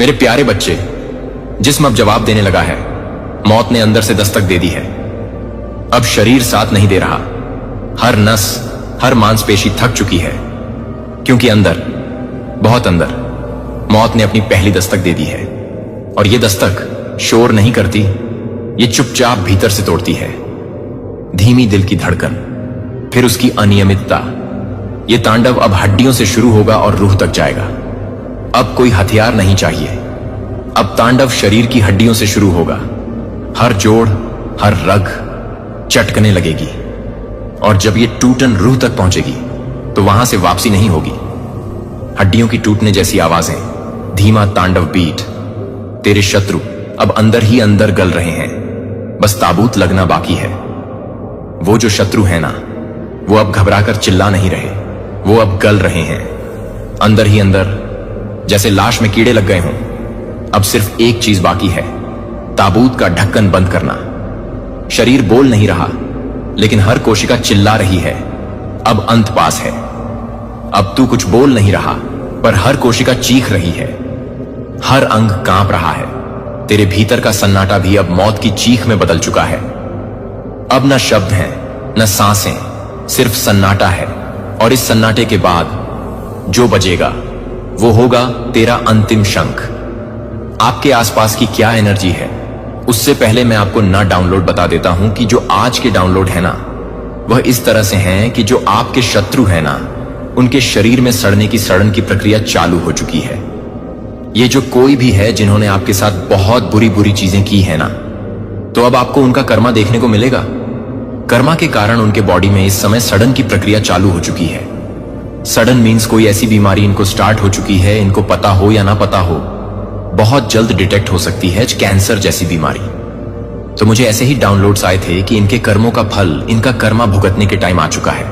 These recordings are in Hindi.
मेरे प्यारे बच्चे, जिस्म अब जवाब देने लगा है। मौत ने अंदर से दस्तक दे दी है। अब शरीर साथ नहीं दे रहा। हर नस, हर मांसपेशी थक चुकी है, क्योंकि अंदर, बहुत अंदर, मौत ने अपनी पहली दस्तक दे दी है। और यह दस्तक शोर नहीं करती, ये चुपचाप भीतर से तोड़ती है। धीमी दिल की धड़कन, फिर उसकी अनियमितता। यह तांडव अब हड्डियों से शुरू होगा और रूह तक जाएगा। अब कोई हथियार नहीं चाहिए। अब तांडव शरीर की हड्डियों से शुरू होगा। हर जोड़, हर रग चटकने लगेगी। और जब यह टूटन रूह तक पहुंचेगी तो वहां से वापसी नहीं होगी। हड्डियों की टूटने जैसी आवाजें, धीमा तांडव बीट। तेरे शत्रु अब अंदर ही अंदर गल रहे हैं, बस ताबूत लगना बाकी है। वो जो शत्रु है ना, वो अब घबराकर चिल्ला नहीं रहे, वो अब गल रहे हैं अंदर ही अंदर, जैसे लाश में कीड़े लग गए हों। अब सिर्फ एक चीज बाकी है, ताबूत का ढक्कन बंद करना। शरीर बोल नहीं रहा, लेकिन हर कोशिका चिल्ला रही है, अब अंत पास है। अब तू कुछ बोल नहीं रहा, पर हर कोशिका चीख रही है, हर अंग कांप रहा है। तेरे भीतर का सन्नाटा भी अब मौत की चीख में बदल चुका है। अब न शब्द हैं, न सांसें, सिर्फ सन्नाटा है। और इस सन्नाटे के बाद जो बजेगा वो होगा तेरा अंतिम शंख। आपके आसपास की क्या एनर्जी है, उससे पहले मैं आपको ना डाउनलोड बता देता हूं कि जो आज के डाउनलोड है ना, वह इस तरह से हैं कि जो आपके शत्रु है ना, उनके शरीर में सड़ने की सड़न की प्रक्रिया चालू हो चुकी है। ये जो कोई भी है जिन्होंने आपके साथ बहुत बुरी बुरी चीजें की है ना, तो अब आपको उनका कर्मा देखने को मिलेगा। कर्मा के कारण उनके बॉडी में इस समय सड़न की प्रक्रिया चालू हो चुकी है। सडन मीन्स कोई ऐसी बीमारी इनको स्टार्ट हो चुकी है, इनको पता हो या ना पता हो, बहुत जल्द डिटेक्ट हो सकती है, कैंसर जैसी बीमारी। तो मुझे ऐसे ही डाउनलोड्स आए थे कि इनके कर्मों का फल, इनका कर्मा भुगतने के टाइम आ चुका है।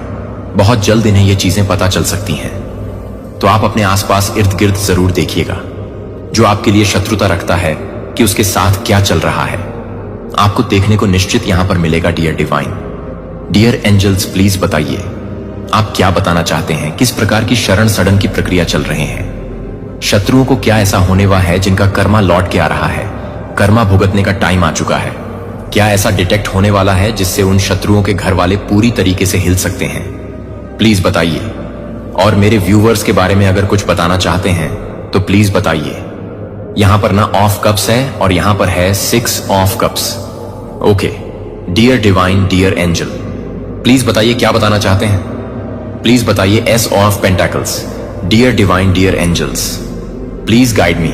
बहुत जल्द इन्हें ये चीजें पता चल सकती हैं। तो आप अपने आसपास इर्द गिर्द जरूर देखिएगा, जो आपके लिए शत्रुता रखता है, कि उसके साथ क्या चल रहा है। आपको देखने को निश्चित यहां पर मिलेगा। Dear divine, dear angels, please बताइए आप क्या बताना चाहते हैं। किस प्रकार की शरण सड़न की प्रक्रिया चल रहे हैं। शत्रुओं को क्या ऐसा होने वाला है जिनका कर्मा लौट के आ रहा है, कर्मा भुगतने का टाइम आ चुका है। क्या ऐसा डिटेक्ट होने वाला है जिससे उन शत्रुओं के घर वाले पूरी तरीके से हिल सकते हैं। प्लीज बताइए। और मेरे व्यूवर्स के बारे में अगर कुछ बताना चाहते हैं तो प्लीज बताइए। यहां पर ना ऑफ कप्स है और यहां पर है 6 of cups. Okay, dear divine, dear angel, please बताइए क्या बताना चाहते हैं। प्लीज बताइए ace of pentacles. Dear divine, dear angels, please guide me,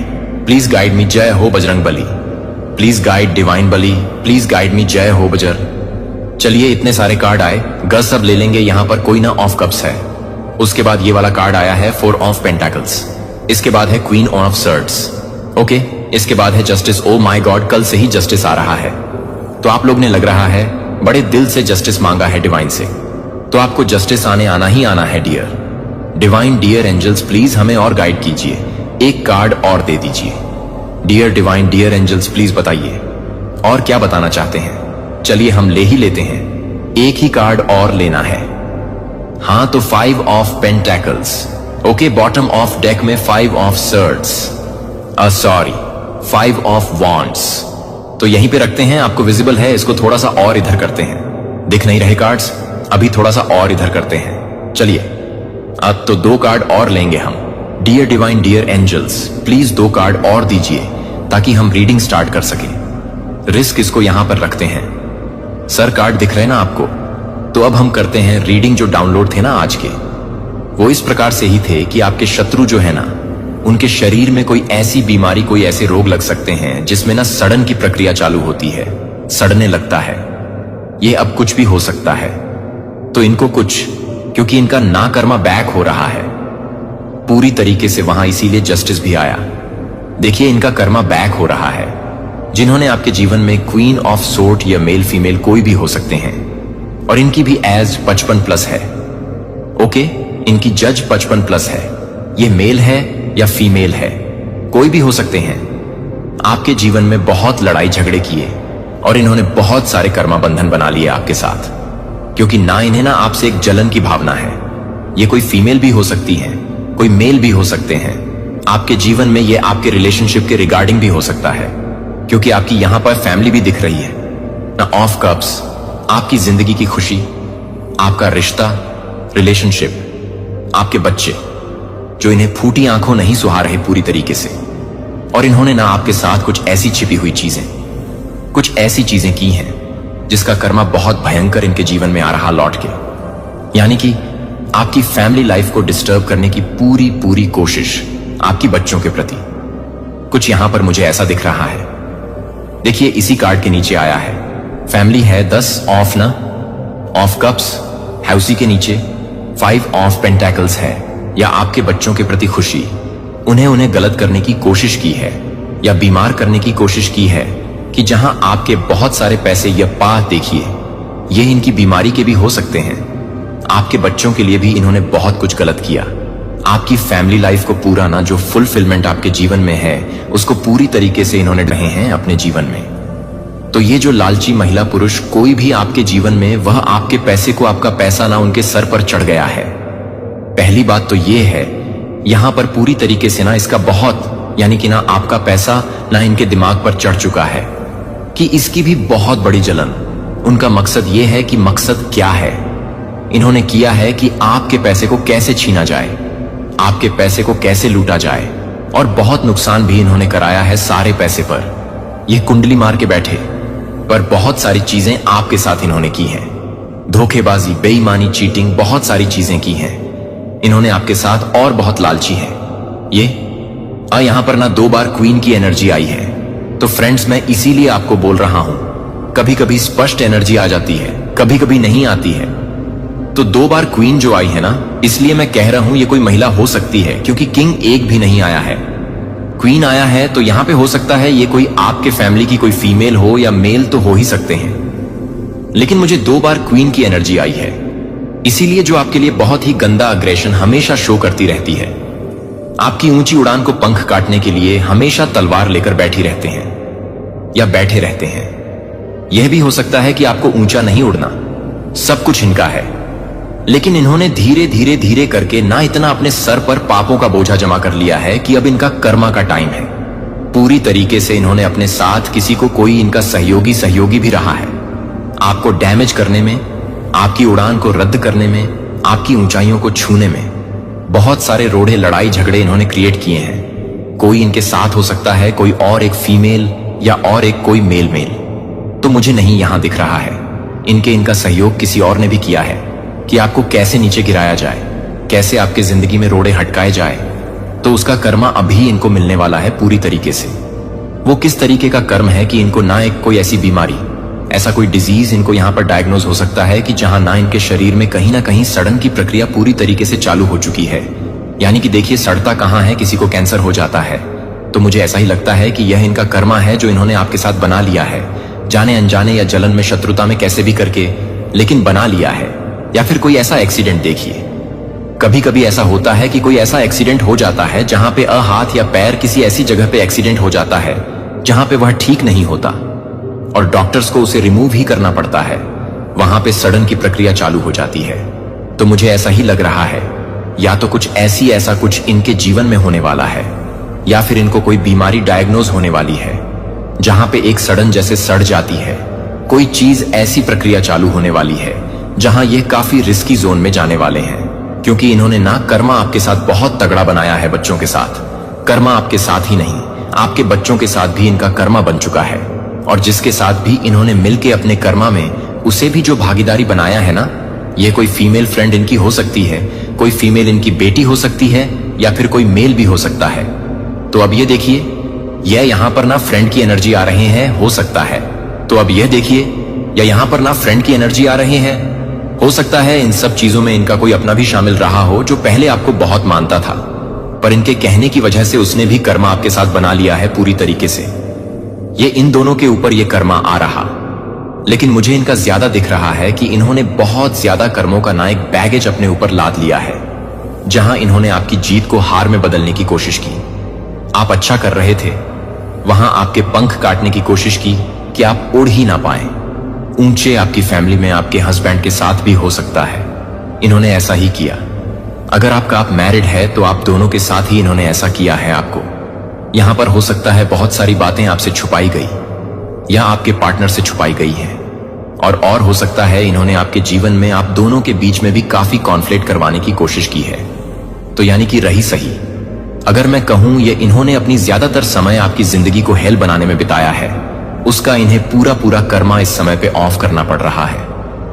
please guide me. जय हो Bajrang Bali, please guide divine Bali, please guide me. जय हो बजर। चलिए, इतने सारे कार्ड आए, गस सब ले लेंगे। यहां पर कोई ना ऑफ कप्स है। उसके बाद ये वाला कार्ड आया है 4 ऑफ पेंटाकल्स। इसके बाद है क्वीन ऑफ सर्ड्स। ओके, इसके बाद है जस्टिस। ओ माय गॉड, कल से ही जस्टिस आ रहा है। तो आप लोग ने लग रहा है बड़े दिल से जस्टिस मांगा है डिवाइन से, तो आपको जस्टिस आना ही आना है। Dear divine, dear angels, please हमें और गाइड कीजिए। एक कार्ड और दे दीजिए। Dear divine, dear angels, please बताइए और क्या बताना चाहते हैं। चलिए हम ले ही लेते हैं, एक ही कार्ड और लेना है। हाँ, तो 5 of pentacles. Okay, bottom of deck में 5 of surds, sorry 5 of wands. तो यहीं पे रखते हैं, आपको विजिबल है। इसको थोड़ा सा और इधर करते हैं, दिख नहीं रहे कार्ड्स, अभी थोड़ा सा और इधर करते हैं। चलिए, अब तो 2 कार्ड और लेंगे हम। Dear divine, dear angels, please 2 card और दीजिए ताकि हम रीडिंग स्टार्ट कर सकें। रिस्क इसको यहां पर रखते हैं। सर, कार्ड दिख रहे हैं ना आपको। तो अब हम करते हैं रीडिंग। जो डाउनलोड थे ना आज के, वो इस प्रकार से ही थे कि आपके शत्रु जो है ना, उनके शरीर में कोई ऐसी बीमारी, कोई ऐसे रोग लग सकते हैं जिसमें ना सड़न की प्रक्रिया चालू होती है, सड़ने लगता है। ये अब कुछ भी हो सकता है। तो इनको कुछ, क्योंकि इनका ना कर्मा बैक हो रहा है पूरी तरीके से वहां, इसीलिए जस्टिस भी आया। देखिए, इनका कर्मा बैक हो रहा है। जिन्होंने आपके जीवन में क्वीन ऑफ सोर्ट या मेल फीमेल कोई भी हो सकते हैं, और इनकी भी एज 55+ है। ओके, इनकी जज 55+ है। ये मेल है या फीमेल है, कोई भी हो सकते हैं। आपके जीवन में बहुत लड़ाई झगड़े किए और इन्होंने बहुत सारे कर्मा बंधन बना लिए आपके साथ, क्योंकि ना इन्हें ना आपसे एक जलन की भावना है। ये कोई फीमेल भी हो सकती है, कोई मेल भी हो सकते हैं। आपके जीवन में ये आपके रिलेशनशिप के रिगार्डिंग भी हो सकता है, क्योंकि आपकी यहां पर फैमिली भी दिख रही है ना। ऑफ कप्स आपकी जिंदगी की खुशी, आपका रिश्ता, रिलेशनशिप, आपके बच्चे जो इन्हें फूटी आंखों नहीं सुहा रहे पूरी तरीके से, और इन्होंने ना आपके साथ कुछ ऐसी छिपी हुई चीजें, कुछ ऐसी चीजें की हैं जिसका कर्मा बहुत भयंकर इनके जीवन में आ रहा लौट के। यानी कि आपकी फैमिली लाइफ को डिस्टर्ब करने की पूरी पूरी कोशिश आपकी बच्चों के प्रति। कुछ यहां पर मुझे ऐसा दिख रहा है। देखिए इसी कार्ड के नीचे आया है, फैमिली है 10 ऑफ ना, ऑफ कप्स है उसी के नीचे, 5 ऑफ पेंटेकल्स है, या आपके बच्चों के प्रति खुशी, उन्हें गलत करने की कोशिश की है या बीमार करने की कोशिश की है, कि जहां आपके बहुत सारे पैसे, या पाथ देखिए, ये इनकी बीमारी के भी हो सकते हैं। आपके बच्चों के लिए भी इन्होंने बहुत कुछ गलत किया। आपकी फैमिली लाइफ को पूरा ना, जो फुलफिलमेंट आपके जीवन में है, उसको पूरी तरीके से इन्होंने रहे हैं अपने जीवन में। तो ये जो लालची महिला पुरुष कोई भी आपके जीवन में, वह आपके पैसे को, आपका पैसा ना उनके सर पर चढ़ गया है। पहली बात तो ये है, यहां पर पूरी तरीके से ना इसका बहुत, यानी कि ना आपका पैसा ना इनके दिमाग पर चढ़ चुका है कि इसकी भी बहुत बड़ी जलन। उनका मकसद ये है कि मकसद क्या है, इन्होंने किया है कि आपके पैसे को कैसे छीना जाए, आपके पैसे को कैसे लूटा जाए, और बहुत नुकसान भी इन्होंने कराया है सारे पैसे पर। ये कुंडली मार के बैठे, पर बहुत सारी चीजें आपके साथ इन्होंने की हैं। धोखेबाजी, बेईमानी, चीटिंग, बहुत सारी चीजें की हैं इन्होंने आपके साथ, और बहुत लालची है ये। यहां पर ना 2 बार क्वीन की एनर्जी आई है। तो फ्रेंड्स, मैं इसीलिए आपको बोल रहा हूं, कभी कभी स्पष्ट एनर्जी आ जाती है, कभी कभी नहीं आती है। तो 2 बार क्वीन जो आई है ना, इसलिए मैं कह रहा हूं ये कोई महिला हो सकती है, क्योंकि किंग एक भी नहीं आया है, क्वीन आया है। तो यहां पे हो सकता है ये कोई आपके फैमिली की कोई फीमेल हो, या मेल तो हो ही सकते हैं, लेकिन मुझे 2 बार क्वीन की एनर्जी आई है। इसीलिए जो आपके लिए बहुत ही गंदा अग्रेशन हमेशा शो करती रहती है, आपकी ऊंची उड़ान को पंख काटने के लिए हमेशा तलवार लेकर बैठी रहते हैं या बैठे रहते हैं। यह भी हो सकता है कि आपको ऊंचा नहीं उड़ना, सब कुछ इनका है, लेकिन इन्होंने धीरे धीरे धीरे करके ना इतना अपने सर पर पापों का बोझा जमा कर लिया है कि अब इनका कर्मा का टाइम है। पूरी तरीके से इन्होंने अपने साथ किसी को, कोई इनका सहयोगी भी रहा है, आपको डैमेज करने में, आपकी उड़ान को रद्द करने में, आपकी ऊंचाइयों को छूने में। बहुत सारे रोड़े, लड़ाई झगड़े इन्होंने क्रिएट किए हैं। कोई इनके साथ हो सकता है, कोई और एक फीमेल, या और एक कोई मेल। तो मुझे नहीं यहां दिख रहा है, इनका सहयोग किसी और ने भी किया है कि आपको कैसे नीचे गिराया जाए, कैसे आपके जिंदगी में रोड़े हटकाए जाए। तो उसका कर्मा अभी इनको मिलने वाला है पूरी तरीके से। वो किस तरीके का कर्म है कि इनको ना एक कोई ऐसी बीमारी, ऐसा कोई डिजीज इनको यहां पर डायग्नोज हो सकता है कि जहां ना इनके शरीर में कहीं ना कहीं सड़न की प्रक्रिया पूरी तरीके से चालू हो चुकी है। यानी कि देखिए, सड़ता कहां है, किसी को कैंसर हो जाता है। तो मुझे ऐसा ही लगता है कि यह इनका कर्मा है जो इन्होंने आपके साथ बना लिया है, जाने अनजाने या जलन में, शत्रुता में, कैसे भी करके, लेकिन बना लिया है। या फिर कोई ऐसा एक्सीडेंट, देखिए कभी कभी ऐसा होता है कि कोई ऐसा एक्सीडेंट हो जाता है जहां पे हाथ या पैर किसी ऐसी जगह पे एक्सीडेंट हो जाता है जहां पे वह ठीक नहीं होता, और डॉक्टर्स को उसे रिमूव ही करना पड़ता है। वहां पे सड़न की प्रक्रिया चालू हो जाती है। तो मुझे ऐसा ही लग रहा है, या तो कुछ ऐसा कुछ इनके जीवन में होने वाला है, या फिर इनको कोई बीमारी डायग्नोज होने वाली है जहां पे एक सड़न जैसे सड़ जाती है। कोई चीज, ऐसी प्रक्रिया चालू होने वाली है जहां ये काफी रिस्की जोन में जाने वाले हैं, क्योंकि इन्होंने ना कर्मा आपके साथ बहुत तगड़ा बनाया है। बच्चों के साथ कर्मा आपके साथ ही नहीं, आपके बच्चों के साथ भी इनका कर्मा बन चुका है, और जिसके साथ भी इन्होंने मिलके अपने कर्मा में उसे भी जो भागीदारी बनाया है ना, ये कोई फीमेल फ्रेंड इनकी हो सकती है, कोई फीमेल इनकी बेटी हो सकती है, या फिर कोई मेल भी हो सकता है। तो अब ये देखिए, यह यहां पर ना फ्रेंड की एनर्जी आ रहे हैं, हो सकता है। तो अब यह देखिए, या यहां पर ना फ्रेंड की एनर्जी आ रही है, हो सकता है इन सब चीजों में इनका कोई अपना भी शामिल रहा हो जो पहले आपको बहुत मानता था, पर इनके कहने की वजह से उसने भी कर्मा आपके साथ बना लिया है पूरी तरीके से। ये इन दोनों के ऊपर ये कर्मा आ रहा, लेकिन मुझे इनका ज्यादा दिख रहा है कि इन्होंने बहुत ज्यादा कर्मों का ना एक बैगेज अपने ऊपर लाद लिया है, जहां इन्होंने आपकी जीत को हार में बदलने की कोशिश की। आप अच्छा कर रहे थे, वहां आपके पंख काटने की कोशिश की कि आप उड़ ही ना पाए ऊंचे। आपकी फैमिली में आपके हस्बैंड के साथ भी हो सकता है, इन्होंने ऐसा ही किया। अगर आपका आप मैरिड है तो आप दोनों के साथ ही इन्होंने ऐसा किया है आपको। यहां पर हो सकता है बहुत सारी बातें आपसे छुपाई गई या आपके पार्टनर से छुपाई गई हैं, और हो सकता है इन्होंने आपके जीवन में आप दोनों के बीच में भी काफी कॉन्फ्लिक्ट करवाने की कोशिश की है। तो यानी कि रही सही, अगर मैं कहूं ये इन्होंने अपनी ज्यादातर समय आपकी जिंदगी को हेल बनाने में बिताया है, उसका इन्हें पूरा पूरा कर्मा इस समय पे ऑफ करना पड़ रहा है,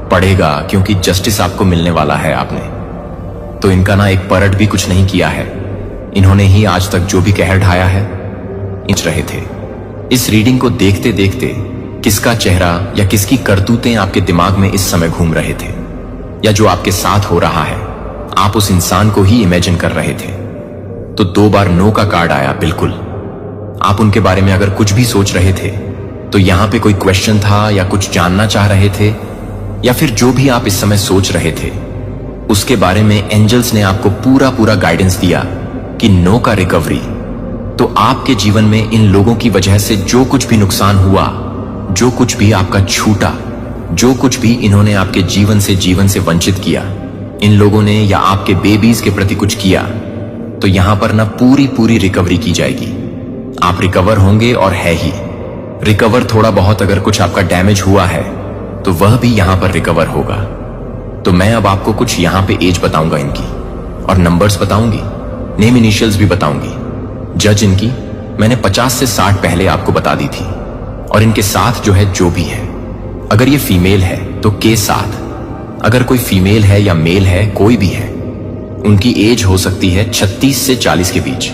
पड़ेगा, क्योंकि जस्टिस आपको मिलने वाला है। आपने तो इनका ना एक परट भी कुछ नहीं किया है। इन्होंने ही आज तक जो भी कहर ढाया है इंच रहे थे। इस रीडिंग को देखते देखते किसका चेहरा या किसकी करतूतें आपके दिमाग में इस समय घूम रहे थे, या जो आपके साथ हो रहा है आप उस इंसान को ही इमेजिन कर रहे थे। तो 2 बार नो का कार्ड आया। बिल्कुल, आप उनके बारे में अगर कुछ भी सोच रहे थे तो यहां पे कोई क्वेश्चन था, या कुछ जानना चाह रहे थे, या फिर जो भी आप इस समय सोच रहे थे उसके बारे में एंजल्स ने आपको पूरा पूरा गाइडेंस दिया कि नो का रिकवरी। तो आपके जीवन में इन लोगों की वजह से जो कुछ भी नुकसान हुआ, जो कुछ भी आपका छूटा, जो कुछ भी इन्होंने आपके जीवन से वंचित किया, इन लोगों ने या आपके बेबीज के प्रति कुछ किया, तो यहां पर ना पूरी पूरी रिकवरी की जाएगी। आप रिकवर होंगे, और है ही रिकवर। थोड़ा बहुत अगर कुछ आपका डैमेज हुआ है तो वह भी यहां पर रिकवर होगा। तो मैं अब आपको कुछ यहां पे एज बताऊंगा इनकी, और नंबर्स बताऊंगी, नेम इनिशियल्स भी बताऊंगी। जज इनकी मैंने 50 से 60 पहले आपको बता दी थी, और इनके साथ जो है जो भी है, अगर ये फीमेल है तो के साथ, अगर कोई फीमेल है या मेल है, कोई भी है, उनकी एज हो सकती है 36 से 40 के बीच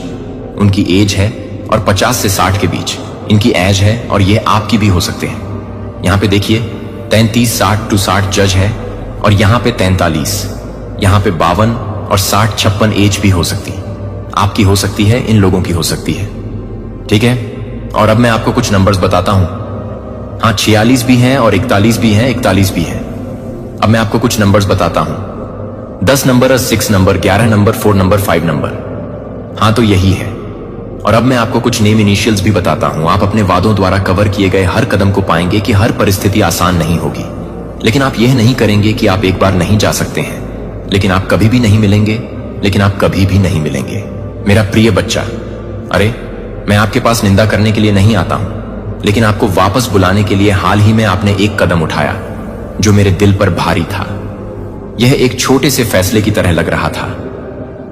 उनकी एज है, और 50 से 60 के बीच इनकी एज है, और ये आपकी भी हो सकते हैं। यहां पे देखिए 33 60 टू 60 जज है, और यहां पे 43, यहां पे 52 और 60 56 एज भी हो सकती, आपकी हो सकती है, इन लोगों की हो सकती है। ठीक है, और अब मैं आपको कुछ नंबर्स बताता हूं। हाँ, 46 भी हैं और 41 भी हैं, 41 भी हैं। अब मैं आपको कुछ नंबर्स बताता हूं। 10 number, 6 number, 11 number, 4 number, 5 number. हाँ, तो यही है। और अब मैं आपको कुछ नेम इनिशियल्स भी बताता हूं। आप अपने वादों द्वारा कवर किए गए हर कदम को पाएंगे कि हर परिस्थिति आसान नहीं होगी, लेकिन आप यह नहीं करेंगे कि आप एक बार नहीं जा सकते हैं, लेकिन आप कभी भी नहीं मिलेंगे, लेकिन आप कभी भी नहीं मिलेंगे। मेरा प्रिय बच्चा, अरे मैं आपके पास निंदा करने के लिए नहीं आता हूं, लेकिन आपको वापस बुलाने के लिए हाल ही में आपने एक कदम उठाया जो मेरे दिल पर भारी था। यह एक छोटे से फैसले की तरह लग रहा था,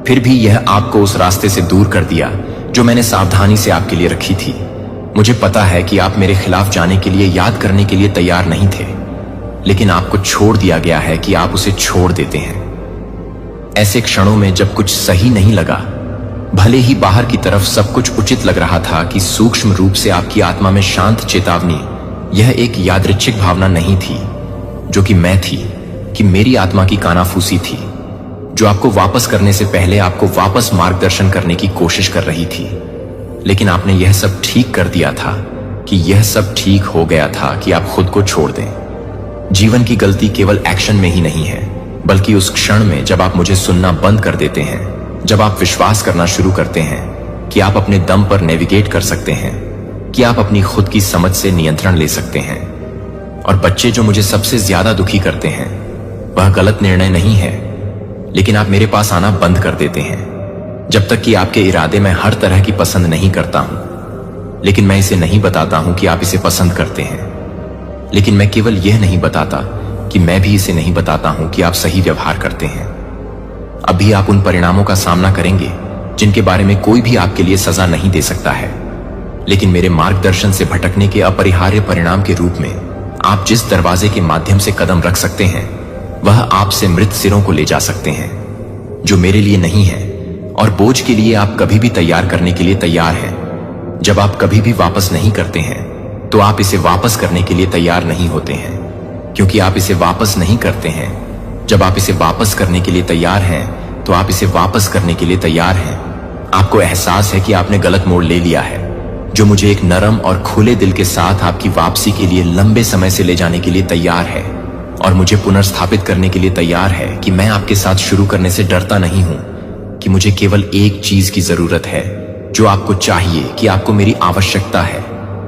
फिर भी यह आपको उस रास्ते से दूर कर दिया जो मैंने सावधानी से आपके लिए रखी थी। मुझे पता है कि आप मेरे खिलाफ जाने के लिए, याद करने के लिए तैयार नहीं थे, लेकिन आपको छोड़ दिया गया है कि आप उसे छोड़ देते हैं। ऐसे क्षणों में जब कुछ सही नहीं लगा, भले ही बाहर की तरफ सब कुछ उचित लग रहा था, कि सूक्ष्म रूप से आपकी आत्मा में शांत चेतावनी, यह एक यादृच्छिक भावना नहीं थी जो कि मैं थी, कि मेरी आत्मा की कानाफूसी थी, जो आपको वापस करने से पहले आपको वापस मार्गदर्शन करने की कोशिश कर रही थी। लेकिन आपने यह सब ठीक कर दिया था, कि यह सब ठीक हो गया था कि आप खुद को छोड़ दें। जीवन की गलती केवल एक्शन में ही नहीं है, बल्कि उस क्षण में जब आप मुझे सुनना बंद कर देते हैं, जब आप विश्वास करना शुरू करते हैं कि आप अपने दम पर नेविगेट कर सकते हैं, कि आप अपनी खुद की समझ से नियंत्रण ले सकते हैं। और बच्चे, जो मुझे सबसे ज्यादा दुखी करते हैं, वह गलत निर्णय नहीं है, लेकिन आप मेरे पास आना बंद कर देते हैं। जब तक कि आपके इरादे में हर तरह की पसंद नहीं करता हूं, लेकिन मैं इसे नहीं बताता हूं कि आप इसे पसंद करते हैं। लेकिन मैं केवल यह नहीं बताता कि मैं भी इसे नहीं बताता हूं कि आप सही व्यवहार करते हैं। अभी आप उन परिणामों का सामना करेंगे जिनके बारे में कोई भी आपके लिए सजा नहीं दे सकता है, लेकिन मेरे मार्गदर्शन से भटकने के अपरिहार्य परिणाम के रूप में आप जिस दरवाजे के माध्यम से कदम रख सकते हैं, वह आपसे मृत सिरों को ले जा सकते हैं, जो मेरे लिए नहीं है, और बोझ के लिए आप कभी भी तैयार करने के लिए तैयार हैं। जब आप कभी भी वापस नहीं करते हैं, तो आप इसे वापस करने के लिए तैयार नहीं होते हैं, क्योंकि आप इसे वापस नहीं करते हैं। जब आप इसे वापस करने के लिए तैयार हैं, तो आप इसे वापस करने के लिए तैयार हैं। आपको एहसास है कि आपने गलत मोड़ ले लिया है, जो मुझे एक नरम और खुले दिल के साथ आपकी वापसी के लिए लंबे समय से ले जाने के लिए तैयार है, और मुझे पुनर्स्थापित करने के लिए तैयार है कि मैं आपके साथ शुरू करने से डरता नहीं हूं, कि मुझे केवल एक चीज की जरूरत है, जो आपको चाहिए, कि आपको मेरी आवश्यकता है,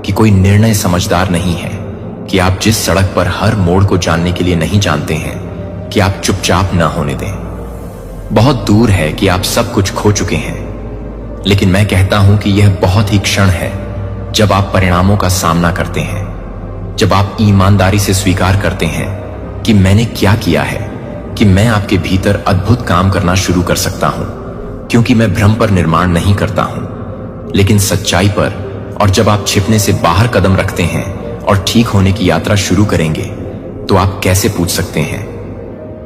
कि कोई निर्णय समझदार नहीं है, कि आप जिस सड़क पर हर मोड़ को जानने के लिए नहीं जानते हैं, कि आप चुपचाप न होने दें। बहुत दूर है कि आप सब कुछ खो चुके हैं, लेकिन मैं कहता हूं कि यह बहुत ही क्षण है जब आप परिणामों का सामना करते हैं, जब आप ईमानदारी से स्वीकार करते हैं कि मैंने क्या किया है, कि मैं आपके भीतर अद्भुत काम करना शुरू कर सकता हूं, क्योंकि मैं भ्रम पर निर्माण नहीं करता हूं लेकिन सच्चाई पर। और जब आप छिपने से बाहर कदम रखते हैं और ठीक होने की यात्रा शुरू करेंगे, तो आप कैसे पूछ सकते हैं,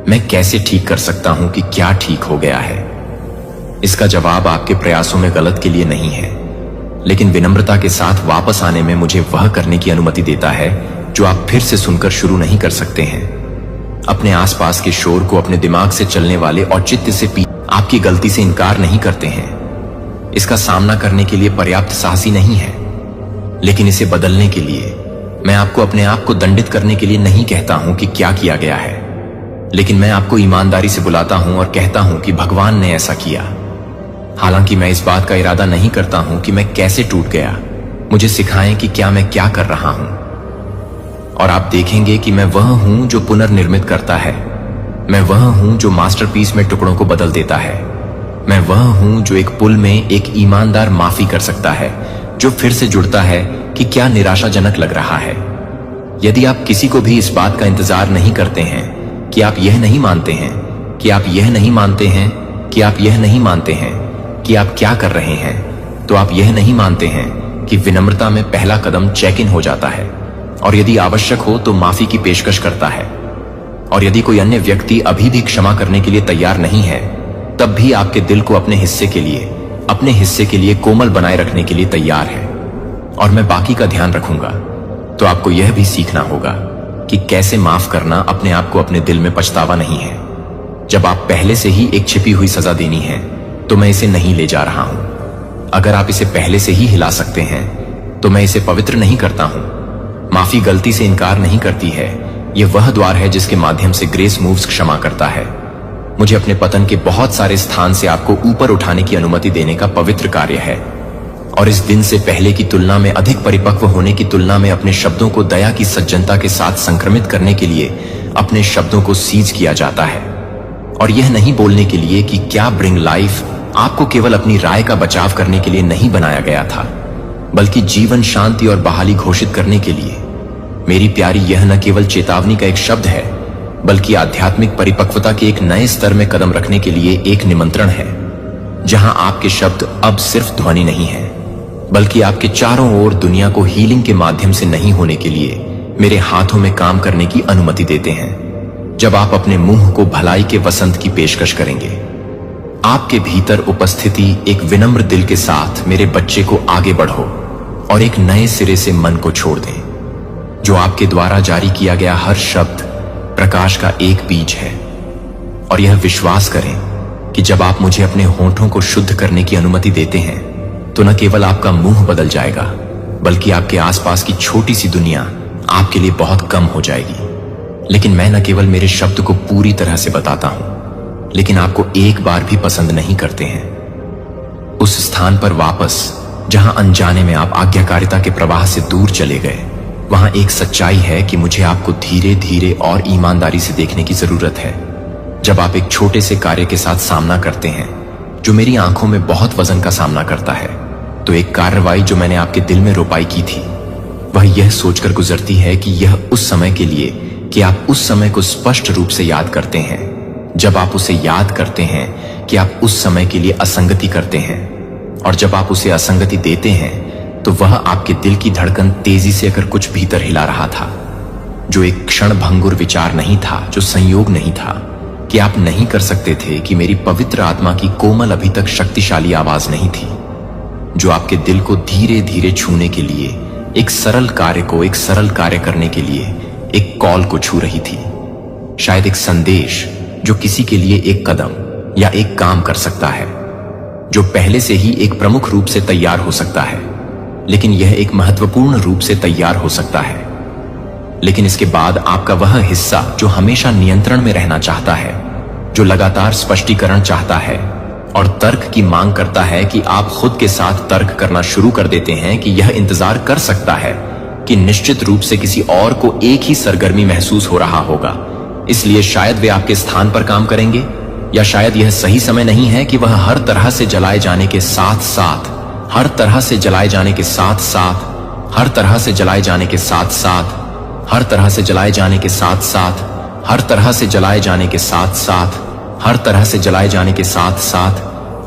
मैं कैसे ठीक कर सकता हूं कि क्या ठीक हो गया है? इसका जवाब आपके प्रयासों में गलत के लिए नहीं है, लेकिन विनम्रता के साथ वापस आने में मुझे वह करने की अनुमति देता है जो आप फिर से सुनकर शुरू नहीं कर सकते हैं। अपने आसपास के शोर को अपने दिमाग से चलने वाले औचित्य से आपकी गलती से इनकार नहीं करते हैं। इसका सामना करने के लिए पर्याप्त साहसी नहीं है, लेकिन इसे बदलने के लिए मैं आपको अपने आप को दंडित करने के लिए नहीं कहता हूं कि क्या किया गया है, लेकिन मैं आपको ईमानदारी से बुलाता हूं और कहता हूं कि भगवान ने ऐसा किया। हालांकि मैं इस बात का इरादा नहीं करता हूं कि मैं कैसे टूट गया। मुझे सिखाएं कि क्या मैं क्या कर रहा हूं, और आप देखेंगे कि मैं वह हूं जो पुनर्निर्मित करता है। मैं वह हूं जो मास्टरपीस में टुकड़ों को बदल देता है। मैं वह हूं जो एक पुल में एक ईमानदार माफी कर सकता है, जो फिर से जुड़ता है कि क्या निराशाजनक लग रहा है। यदि आप किसी को भी इस बात का इंतजार नहीं करते हैं कि आप यह नहीं मानते हैं कि आप यह नहीं मानते हैं कि आप यह नहीं मानते हैं कि आप क्या कर रहे हैं, तो आप यह नहीं मानते हैं कि विनम्रता में पहला कदम चेक इन हो जाता है, और यदि आवश्यक हो तो माफी की पेशकश करता है। और यदि कोई अन्य व्यक्ति अभी भी क्षमा करने के लिए तैयार नहीं है, तब भी आपके दिल को अपने हिस्से के लिए कोमल बनाए रखने के लिए तैयार है, और मैं बाकी का ध्यान रखूंगा। तो आपको यह भी सीखना होगा कि कैसे माफ करना अपने आप को अपने दिल में पछतावा नहीं है। जब आप पहले से ही एक छिपी हुई सजा देनी है, तो मैं इसे नहीं ले जा रहा हूं। अगर आप इसे पहले से ही हिला सकते हैं, तो मैं इसे पवित्र नहीं करता हूं। माफी गलती से इनकार नहीं करती है, यह वह द्वार है जिसके माध्यम से ग्रेस मूव्स क्षमा करता है। मुझे अपने पतन के बहुत सारे स्थान से आपको ऊपर उठाने की अनुमति देने का पवित्र कार्य है, और इस दिन से पहले की तुलना में अधिक परिपक्व होने की तुलना में अपने शब्दों को दया की सज्जनता के साथ संक्रमित करने के लिए अपने शब्दों को सीज किया जाता है। और यह नहीं बोलने के लिए कि क्या ब्रिंग लाइफ आपको केवल अपनी राय का बचाव करने के लिए नहीं बनाया गया था, बल्कि जीवन, शांति और बहाली घोषित करने के लिए। मेरी प्यारी, यह न केवल चेतावनी का एक शब्द है, बल्कि आध्यात्मिक परिपक्वता के एक नए स्तर में कदम रखने के लिए एक निमंत्रण है, जहां आपके शब्द अब सिर्फ ध्वनि नहीं है, बल्कि आपके चारों ओर दुनिया को हीलिंग के माध्यम से नहीं होने के लिए मेरे हाथों में काम करने की अनुमति देते हैं। जब आप अपने मुंह को भलाई के वसंत की पेशकश करेंगे, आपके भीतर उपस्थिति एक विनम्र दिल के साथ मेरे बच्चे को आगे बढ़ो और एक नए सिरे से मन को छोड़ दें। जो आपके द्वारा जारी किया गया हर शब्द प्रकाश का एक बीज है, और यह विश्वास करें कि जब आप मुझे अपने होठों को शुद्ध करने की अनुमति देते हैं, तो न केवल आपका मुंह बदल जाएगा, बल्कि आपके आसपास की छोटी सी दुनिया आपके लिए बहुत कम हो जाएगी। लेकिन मैं न केवल मेरे शब्द को पूरी तरह से बताता हूं, लेकिन आपको एक बार भी पसंद नहीं करते हैं। उस स्थान पर वापस जहां अनजाने में आप आज्ञाकारिता के प्रवाह से दूर चले गए, वहां एक सच्चाई है कि मुझे आपको धीरे धीरे और ईमानदारी से देखने की जरूरत है। जब आप एक छोटे से कार्य के साथ सामना करते हैं जो मेरी आंखों में बहुत वजन का सामना करता है, तो एक कार्रवाई जो मैंने आपके दिल में रोपाई की थी, वह यह सोचकर गुजरती है कि यह उस समय के लिए कि आप उस समय को स्पष्ट रूप से याद करते हैं। जब आप उसे याद करते हैं कि आप उस समय के लिए असंगति करते हैं, और जब आप उसे असंगति देते हैं, तो वह आपके दिल की धड़कन तेजी से अगर कुछ भीतर हिला रहा था, जो एक क्षण भंगुर विचार नहीं था, जो संयोग नहीं था कि आप नहीं कर सकते थे, कि मेरी पवित्र आत्मा की कोमल अभी तक शक्तिशाली आवाज नहीं थी, जो आपके दिल को धीरे धीरे छूने के लिए एक सरल कार्य करने के लिए एक कॉल को छू रही थी। शायद एक संदेश जो किसी के लिए एक कदम या एक काम कर सकता है, जो पहले से ही एक प्रमुख रूप से तैयार हो सकता है, लेकिन यह एक महत्वपूर्ण रूप से तैयार हो सकता है। लेकिन इसके बाद आपका वह हिस्सा जो हमेशा नियंत्रण में रहना चाहता है, जो लगातार स्पष्टीकरण चाहता है और तर्क की मांग करता है, कि आप खुद के साथ तर्क करना शुरू कर देते हैं कि यह इंतजार कर सकता है कि निश्चित रूप से किसी और को एक ही सरगर्मी महसूस हो रहा होगा, इसलिए शायद वे आपके स्थान पर काम करेंगे। या शायद यह सही समय नहीं है कि वह हर तरह से जलाए जाने के साथ साथ, हर तरह से जलाए जाने के साथ साथ, हर तरह से जलाए जाने के साथ साथ, हर तरह से जलाए जाने के साथ साथ, हर तरह से जलाए जाने के साथ साथ, हर तरह से जलाए जाने के साथ साथ,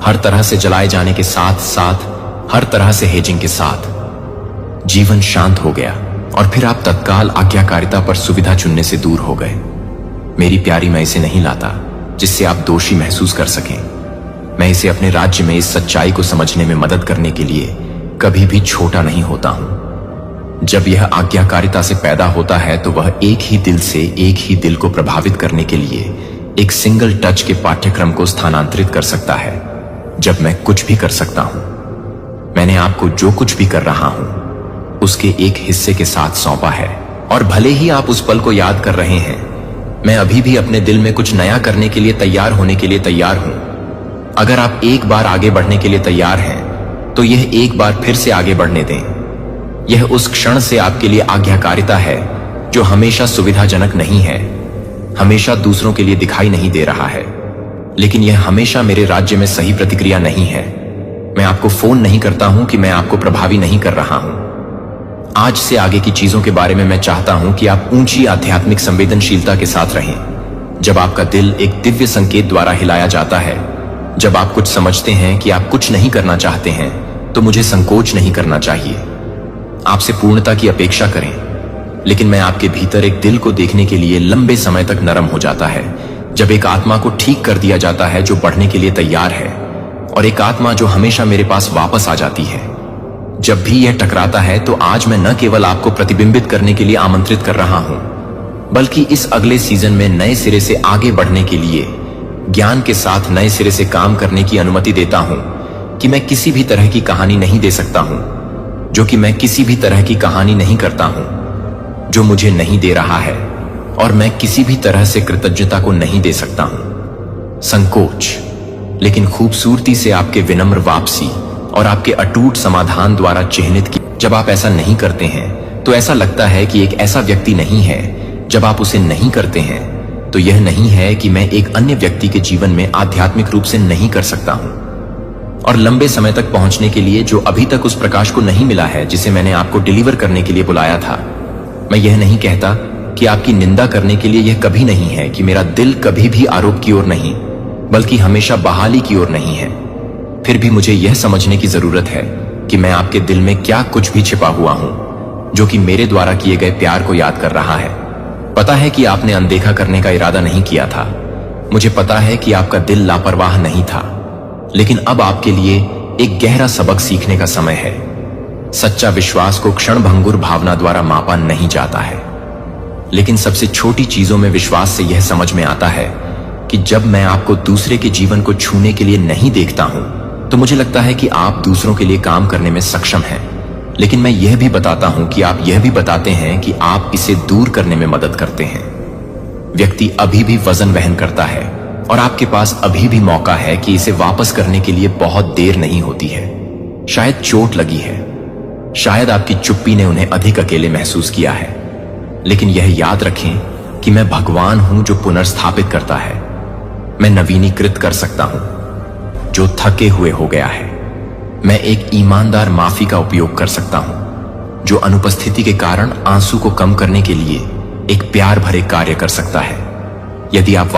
हर तरह से जलाए जाने के साथ साथ, हर तरह से हेजिंग के साथ। जीवन शांत हो गया और फिर आप तत्काल आज्ञाकारिता पर सुविधा चुनने से दूर हो गए। मेरी प्यारी, मैं इसे नहीं लाता जिससे आप दोषी महसूस कर सकें। मैं इसे अपने राज्य में इस सच्चाई को समझने में मदद करने के लिए कभी भी छोटा नहीं होता हूं। जब यह आज्ञाकारिता से पैदा होता है तो वह एक ही दिल से एक ही दिल को प्रभावित करने के लिए एक सिंगल टच के पाठ्यक्रम को स्थानांतरित कर सकता है। जब मैं कुछ भी कर सकता हूं, मैंने आपको जो कुछ भी कर रहा हूं उसके एक हिस्से के साथ सौंपा है। और भले ही आप उस पल को याद कर रहे हैं, मैं अभी भी अपने दिल में कुछ नया करने के लिए तैयार होने के लिए तैयार हूं। अगर आप एक बार आगे बढ़ने के लिए तैयार हैं तो यह एक बार फिर से आगे बढ़ने दें। यह उस क्षण से आपके लिए आज्ञाकारिता है जो हमेशा सुविधाजनक नहीं है, हमेशा दूसरों के लिए दिखाई नहीं दे रहा है, लेकिन यह हमेशा मेरे राज्य में सही प्रतिक्रिया नहीं है। मैं आपको फोन नहीं करता हूं कि मैं आपको प्रभावी नहीं कर रहा हूं। आज से आगे की चीजों के बारे में मैं चाहता हूं कि आप ऊंची आध्यात्मिक संवेदनशीलता के साथ रहें। जब आपका दिल एक दिव्य संकेत द्वारा हिलाया जाता है, जब आप कुछ समझते हैं कि आप कुछ नहीं करना चाहते हैं, तो मुझे संकोच नहीं करना चाहिए। आपसे पूर्णता की अपेक्षा करें, लेकिन मैं आपके भीतर एक दिल को देखने के लिए लंबे समय तक नरम हो जाता है। जब एक आत्मा को ठीक कर दिया जाता है जो बढ़ने के लिए तैयार है, और एक आत्मा जो हमेशा मेरे पास वापस आ जाती है। जब भी यह टकराता है तो आज मैं न केवल आपको प्रतिबिंबित करने के लिए आमंत्रित कर रहा हूं, बल्कि इस अगले सीजन में नए सिरे से आगे बढ़ने के लिए ज्ञान के साथ नए सिरे से काम करने की अनुमति देता हूं कि मैं किसी भी तरह की कहानी नहीं दे सकता हूं, जो कि मैं किसी भी तरह की कहानी नहीं करता हूं जो मुझे नहीं दे रहा है, और मैं किसी भी तरह से कृतज्ञता को नहीं दे सकता हूं। संकोच, लेकिन खूबसूरती से आपके विनम्र वापसी और आपके अटूट समाधान द्वारा चिह्नित की। जब आप ऐसा नहीं करते हैं तो ऐसा लगता है कि एक ऐसा व्यक्ति नहीं है। जब आप उसे नहीं करते हैं तो यह नहीं है कि मैं एक अन्य व्यक्ति के जीवन में आध्यात्मिक रूप से नहीं कर सकता हूं। और लंबे समय तक पहुंचने के लिए जो अभी तक उस प्रकाश को नहीं मिला है जिसे मैंने आपको डिलीवर करने के लिए बुलाया था। मैं यह नहीं कहता कि आपकी निंदा करने के लिए यह कभी नहीं है कि मेरा दिल कभी भी आरोप की ओर नहीं, बल्कि हमेशा बहाली की ओर नहीं है। फिर भी मुझे यह समझने की जरूरत है कि मैं आपके दिल में क्या कुछ भी छिपा हुआ हूं, जो कि मेरे द्वारा किए गए प्यार को याद कर रहा है। पता है कि आपने अनदेखा करने का इरादा नहीं किया था। मुझे पता है कि आपका दिल लापरवाह नहीं था, लेकिन अब आपके लिए एक गहरा सबक सीखने का समय है। सच्चा विश्वास को क्षणभंगुर भावना द्वारा मापा नहीं जाता है, लेकिन सबसे छोटी चीजों में विश्वास से यह समझ में आता है कि जब मैं आपको दूसरे के जीवन को छूने के लिए नहीं देखता हूं तो मुझे लगता है कि आप दूसरों के लिए काम करने में सक्षम हैं, लेकिन मैं यह भी बताता हूं कि आप यह भी बताते हैं कि आप इसे दूर करने में मदद करते हैं। व्यक्ति अभी भी वजन वहन करता है और आपके पास अभी भी मौका है कि इसे वापस करने के लिए बहुत देर नहीं होती है। शायद चोट लगी है, शायद आपकी चुप्पी ने उन्हें अधिक अकेले महसूस किया है, लेकिन यह याद रखें कि मैं भगवान हूं जो पुनर्स्थापित करता है। मैं नवीनीकृत कर सकता हूं जो थके हुए हो गया है। मैं एक ईमानदार माफी का उपयोग कर सकता हूं जो अनुपस्थिति के कारण आंसू को कम करने के लिए एक प्यार भरे कार्य कर सकता है। यदि आप